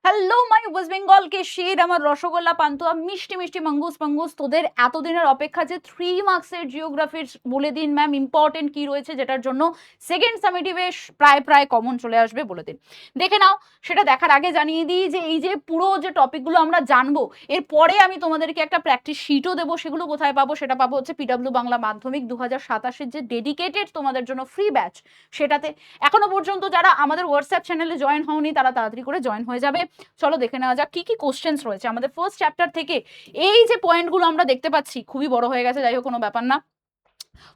Hello my West Bengal কে শেড, আমার রসগোল্লা পান্তুয়া মিষ্টি মিষ্টি মঙ্গুস মঙ্গুস, তোদের এতদিনের অপেক্ষা যে 3 মার্কসের জিওগ্রাফির বলে দিন ম্যাম, ইম্পর্টেন্ট কি রয়েছে যেটার জন্য সেকেন্ড সামেটিভে প্রায় কমন চলে আসবে বলে দিন। দেখে নাও। সেটা দেখার আগে জানিয়ে দিই যে এই যে পুরো যে টপিকগুলো আমরা জানবো, এরপরে আমি তোমাদেরকে একটা প্র্যাকটিস শিটও দেবো। সেগুলো কোথায় পাবো? সেটা পাবো হচ্ছে পিডব্লিউ বাংলা মাধ্যমিক 2027-এর যে ডেডিকেটেড তোমাদের জন্য ফ্রি ব্যাচ, সেটাতে। এখনো পর্যন্ত যারা আমাদের হোয়াটসঅ্যাপ চ্যানেলে জয়েন হওনি তারা তাড়াতাড়ি করে জয়েন হয়ে যাবে। চলো দেখে নেওয়া যাক কি কি কোশ্চেন্স রয়েছে আমাদের ফার্স্ট চ্যাপ্টার থেকে। এই যে পয়েন্টগুলো আমরা দেখতে পাচ্ছি খুবই বড় হয়ে গেছে, যাই হোক কোনো ব্যাপার না।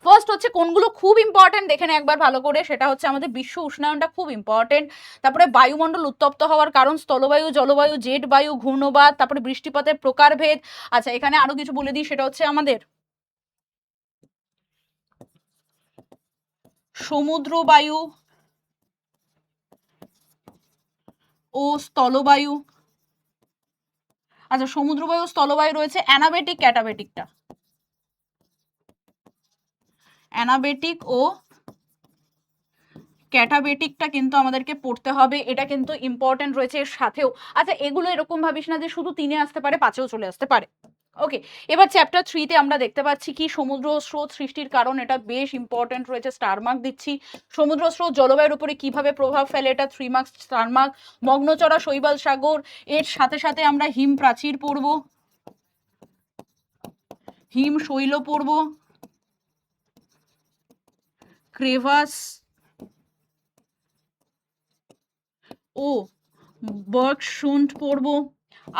ফার্স্ট হচ্ছে কোনগুলো খুব ইম্পর্টেন্ট দেখে নে একবার ভালো করে। সেটা হচ্ছে আমাদের বিশ্ব উষ্ণায়নটা খুব ইম্পর্টেন্ট। তারপরে বায়ুমণ্ডল উত্তপ্ত হওয়ার কারণ, স্থলবায়ু, জলবায়ু, জেট বায়ু, ঘূর্ণবাত, তারপরে বৃষ্টিপাতের প্রকারভেদ। আচ্ছা, এখানে আরো কিছু বলে দিই, সেটা হচ্ছে আমাদের সমুদ্র বায়ু ও স্থলবায়ু। আচ্ছা, সমুদ্রবায়ু স্থলবায়ু রয়েছে। অ্যানাবেটিক ক্যাটাবেটিকটা, অ্যানাবেটিক ও ক্যাটাবেটিকটা কিন্তু আমাদেরকে পড়তে হবে, এটা কিন্তু ইম্পর্টেন্ট রয়েছে এর সাথেও। আচ্ছা, এগুলো এরকম ভাবিস না যে শুধু 3-এ আসতে পারে, 5-এও চলে আসতে পারে। ওকে, এবার চ্যাপ্টার 3-তে আমরা দেখতে পাচ্ছি কি সমুদ্র স্রোত সৃষ্টির কারণ, এটা বেশ ইম্পর্টেন্ট রয়েছে, স্টার মার্ক দিচ্ছি। সমুদ্র স্রোত জলবায়ুর উপরে কিভাবে প্রভাব ফেলে, এটা 3 মার্কস, স্টার মার্ক। মগ্নচড়া শৈবাল সাগর, এর সাথে সাথে আমরা হিম প্রাচীর পড়ব, হিম শৈল পড়ব, ক্রেভাস ও বার্কশুন্ড পড়বো,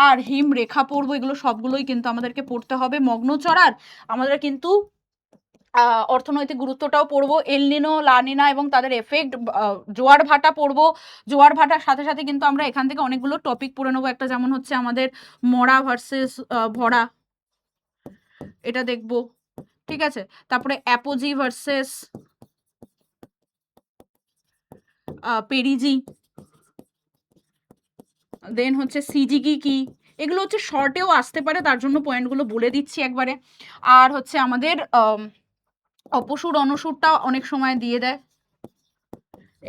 আর হিম রেখা পড়বো। এগুলো সবগুলোই কিন্তু আমাদেরকে পড়তে হবে। মগ্নচড়ার আমাদের কিন্তু অর্থনৈতিক গুরুত্বটাও পড়বো, এলনিনো, লানিনা এবং তাদের এফেক্ট, জোয়ার ভাটা পড়বো। জোয়ার ভাটার সাথে সাথে কিন্তু আমরা এখান থেকে অনেকগুলো টপিক পড়ে নেবো। একটা যেমন হচ্ছে আমাদের মরা ভার্সেস ভরা, এটা দেখবো, ঠিক আছে। তারপরে অ্যাপোজি ভার্সেস পেরিজি, দেন হচ্ছে সিজিকি কি। এগুলো হচ্ছে শর্টেও আসতে পারে, তার জন্য পয়েন্টগুলো বলে দিচ্ছি একবারে। আর হচ্ছে আমাদের অপসুর অনসুরটা অনেক সময় দিয়ে দেয়।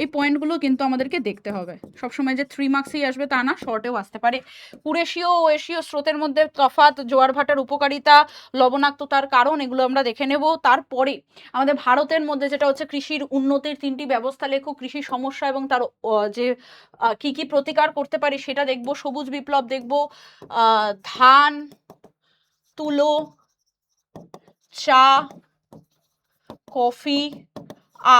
এই পয়েন্টগুলো কিন্তু আমাদেরকে দেখতে হবে। সবসময় যে 3 মার্কসই আসবে তা না, শর্টেও আসতে পারে। কুরেশীয় ও এশীয় স্রোতের মধ্যে তফাৎ, জোয়ার ভাটার উপকারিতা, লবণাক্ততার কারণ, এগুলো আমরা দেখে নেব। তারপরে আমাদের ভারতের মধ্যে যেটা হচ্ছে কৃষির উন্নতির 3টি ব্যবস্থা লেখো, কৃষি সমস্যা এবং তার যে কি কি প্রতিকার করতে পারি সেটা দেখব। সবুজ বিপ্লব দেখব, ধান, তুলো, চা, কফি,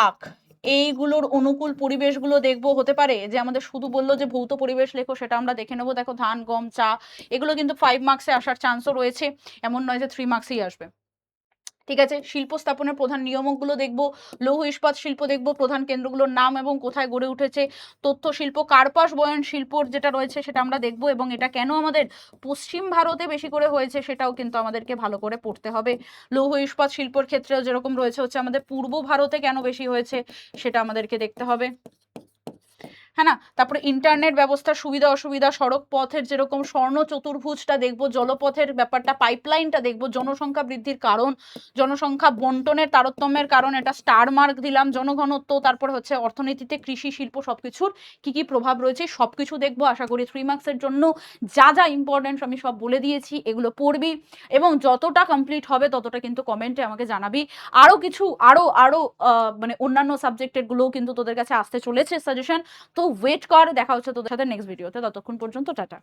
আখ, এইগুলোর অনুকূল পরিবেশগুলো দেখবো। হতে পারে যে আমাদের শুধু বললো যে ভৌত পরিবেশ লেখো, সেটা আমরা দেখে নেবো। দেখো ধান, গম, চা, এগুলো কিন্তু 5 মার্কসে আসার চান্সও রয়েছে, এমন নয় যে 3 মার্কসেই আসবে, ঠিক আছে। শিল্প স্থাপনের প্রধান নিয়মগুলো দেখবো। লৌহ ইস্পাত শিল্প দেখবো, প্রধান কেন্দ্রগুলোর নাম এবং কোথায় গড়ে উঠেছে। তথ্য শিল্প, কার্পাস বয়ন শিল্পর যেটা রয়েছে সেটা আমরা দেখবো, এবং এটা কেন আমাদের পশ্চিম ভারতে বেশি করে হয়েছে সেটাও কিন্তু আমাদেরকে ভালো করে পড়তে হবে। লৌহ ইস্পাত শিল্পর ক্ষেত্রেও যেরকম রয়েছে হচ্ছে আমাদের পূর্ব ভারতে কেন বেশি হয়েছে সেটা আমাদেরকে দেখতে হবে, হ্যাঁ না। তারপরে ইন্টারনেট ব্যবস্থার সুবিধা অসুবিধা, সড়ক পথের যেরকম স্বর্ণ চতুর্ভুজটা দেখবো, জলপথের ব্যাপারটা, পাইপলাইনটা দেখবো, জনসংখ্যা বৃদ্ধির কারণ, জনসংখ্যা বন্টনের তারতম্যের কারণ, এটা স্টার মার্ক দিলাম। জনঘনত্ব, তারপর হচ্ছে অর্থনীতিতে কৃষি শিল্প সবকিছুর কি কি প্রভাব রয়েছে সবকিছু দেখবো। আশা করি 3 মার্কসের জন্য যা যা ইম্পর্টেন্ট আমি সব বলে দিয়েছি, এগুলো পড়বি এবং যতটা কমপ্লিট হবে ততটা কিন্তু কমেন্টে আমাকে জানাবি। আরো কিছু আরো আরো মানে অন্যান্য সাবজেক্টের গুলোও কিন্তু তোদের কাছে আসতে চলেছে সাজেশন। তো ওয়েট কর, দেখা হচ্ছে তোদের সাথে নেক্সট ভিডিওতে। ততক্ষণ পর্যন্ত টাটা।